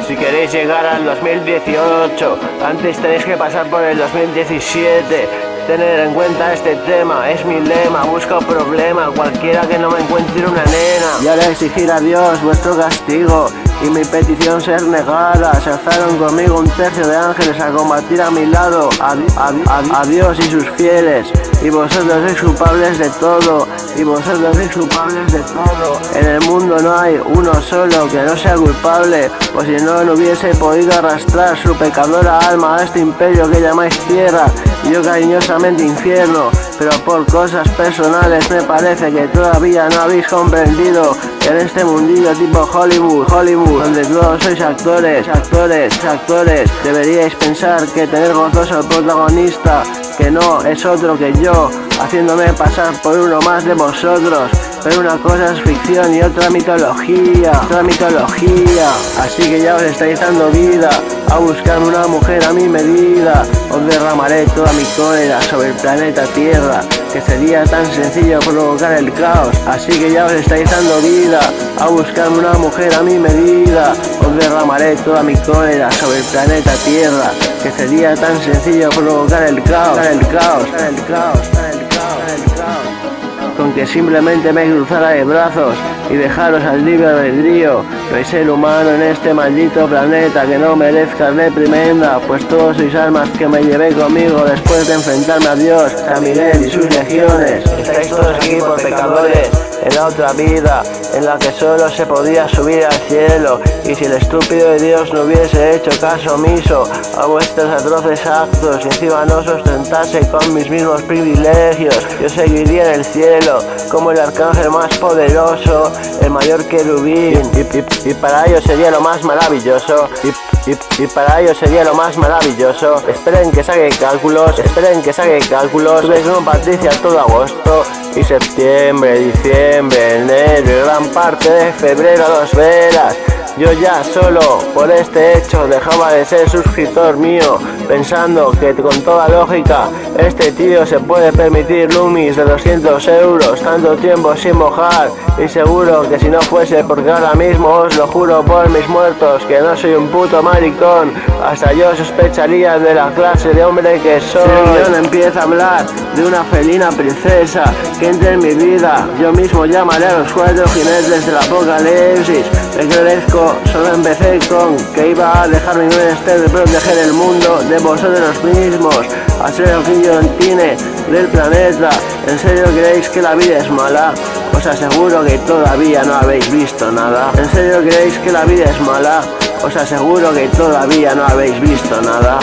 Si queréis llegar al 2018, antes tenéis que pasar por el 2017. Tener en cuenta este tema, es mi lema, busco problema, cualquiera que no me encuentre una nena. Y ahora exigir a Dios vuestro castigo, y mi petición ser negada. Se alzaron conmigo un tercio de ángeles a combatir a mi lado, a Dios y sus fieles. Y vosotros sois culpables de todo, y vosotros sois culpables de todo. En el mundo no hay uno solo que no sea culpable, pues si no, no hubiese podido arrastrar su pecadora alma a este imperio que llamáis tierra, y yo cariñosamente infierno. Pero por cosas personales me parece que todavía no habéis comprendido que en este mundillo tipo Hollywood, donde todos sois actores, deberíais pensar que tener gozoso al protagonista, que no es otro que yo, haciéndome pasar por uno más de vosotros. Pero una cosa es ficción y otra mitología, así que ya os estáis dando vida a buscar una mujer a mi medida. Os derramaré toda mi cólera sobre el planeta Tierra, que sería tan sencillo provocar el caos. Así que ya os estáis dando vida a buscar una mujer a mi medida. Os derramaré toda mi cólera sobre el planeta Tierra, que sería tan sencillo provocar el caos. Con que simplemente me cruzara de brazos y dejaros al libre albedrío. No hay ser humano en este maldito planeta que no merezca reprimenda, pues todos sois almas que me llevé conmigo después de enfrentarme a Dios, a Miguel y sus legiones. Estáis todos aquí por pecadores, en la otra vida, en la que solo se podía subir al cielo. Y si el estúpido de Dios no hubiese hecho caso omiso a vuestros atroces actos y encima no os ostentase con mis mismos privilegios, yo seguiría en el cielo como el arcángel más poderoso, el mayor querubín, y para ello sería lo más maravilloso, y para ello sería lo más maravilloso. Esperen que saque cálculos, tuve con Patricia todo agosto y septiembre, diciembre, enero y gran parte de febrero a 2 veras. Yo ya solo por este hecho dejaba de ser suscriptor mío, pensando que con toda lógica este tío se puede permitir Lumis de 200 euros tanto tiempo sin mojar. Y seguro que si no fuese porque ahora mismo os lo juro por mis muertos que no soy un puto maricón, hasta yo sospecharía de la clase de hombre que soy. Si John empieza a hablar de una felina princesa que entre en mi vida, yo mismo llamaré a los 4 jinetes del apocalipsis. Agradezco, solo empecé con que iba a dejar mi menester de proteger el mundo de vosotros mismos, a ser el guillotine del planeta. ¿En serio creéis que la vida es mala? Os aseguro que todavía no habéis visto nada. ¿En serio creéis que la vida es mala? Os aseguro que todavía no habéis visto nada.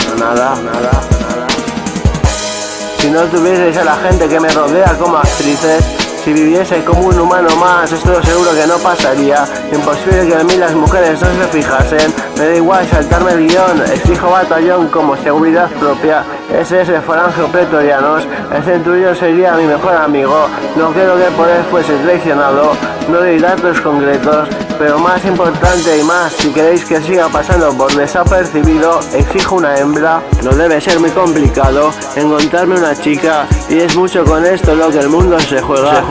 Si no tuvieseis a la gente que me rodea como actrices, si viviese como un humano más, esto seguro que no pasaría. Imposible que en mí las mujeres no se fijasen. Me da igual saltarme el guión, exijo batallón como seguridad propia. SS Falangio Pretorianos, el centurión sería mi mejor amigo. No quiero que el poder fuese traicionado, no doy datos concretos, pero más importante y más, si queréis que siga pasando por desapercibido, exijo una hembra. No debe ser muy complicado encontrarme una chica, y es mucho con esto lo que el mundo se juega.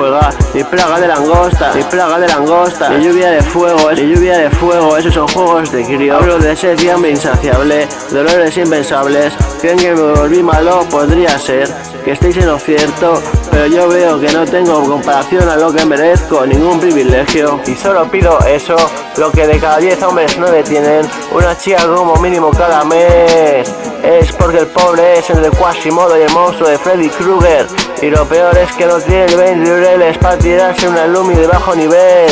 Y plaga de langosta, y lluvia de fuego, esos son juegos de crío. Hablo de sed y hambre insaciable, dolores impensables. Creen que me volví malo, podría ser que estéis en lo cierto, pero yo veo que no tengo comparación a lo que merezco, ningún privilegio. Y solo pido eso, lo que de cada 10 hombres 9 tienen, una chica como mínimo cada mes. Es porque el pobre es entre Quasimodo y el monstruo de Freddy Krueger. Y lo peor es que no tiene el 20 euros para tirarse una Lumi de bajo nivel.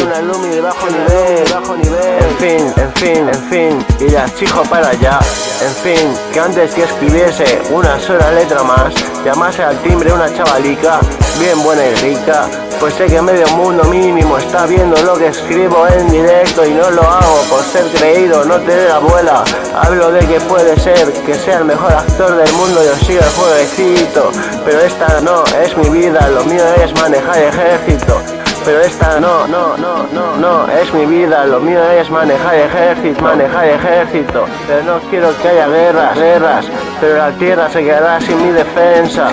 En fin, y la chico para allá. En fin, que antes que escribiese una sola letra más, llamase al timbre una chavalica, bien buena y rica, pues sé que medio mundo mínimo está viendo lo que escribo en directo, y no lo hago por ser creído, no tener abuela. Hablo de que puede ser que sea el mejor actor del mundo y os siga el jueguecito, pero esta no es mi vida, lo mío es manejar ejército. Pero esta no es mi vida, lo mío es manejar ejército. Pero no quiero que haya guerras, pero la tierra se quedará sin mi defensa.